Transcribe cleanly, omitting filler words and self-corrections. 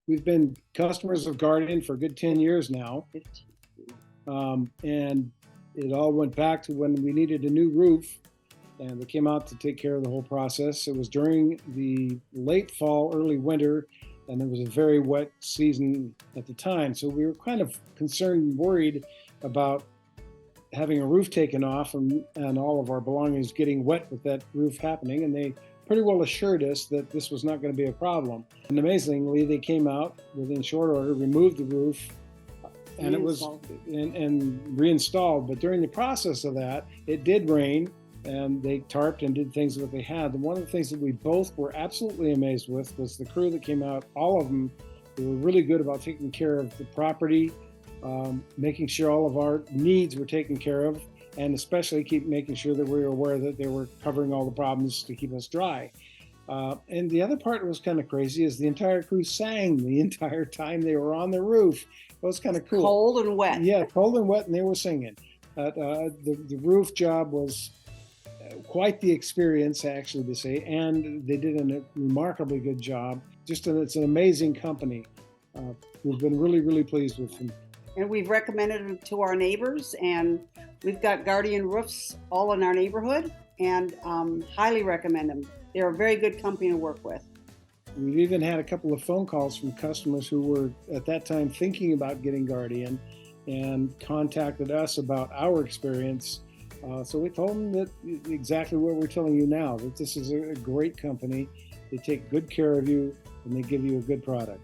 We've been customers of Guardian for a good 10 years now. And it all went back to when we needed a new roof, and they came out to take care of the whole process. It was during the late fall, early winter, and it was a very wet season at the time. So we were kind of concerned and worried about having a roof taken off and all of our belongings getting wet with that roof happening. And they pretty well assured us that this was not going to be a problem. And amazingly, they came out within short order, removed the roof, and it was reinstalled. But during the process of that, it did rain, and they tarped and did things that they had. And one of the things that we both were absolutely amazed with was the crew that came out. All of them, they were really good about taking care of the property, making sure all of our needs were taken care of, and especially keep making sure that we were aware that they were covering all the problems to keep us dry. And the other part that was kind of crazy is the entire crew sang the entire time they were on the roof. It was kind of cool. Cold and wet. Yeah, cold and wet, and they were singing. The roof job was quite the experience, actually, to say, and they did a remarkably good job. It's an amazing company. We've been really, really pleased with them. And we've recommended them to our neighbors, and we've got Guardian roofs all in our neighborhood, and highly recommend them. They're a very good company to work with. We've even had a couple of phone calls from customers who were at that time thinking about getting Guardian and contacted us about our experience. So we told them that exactly what we're telling you now, that this is a great company. They take good care of you, and they give you a good product.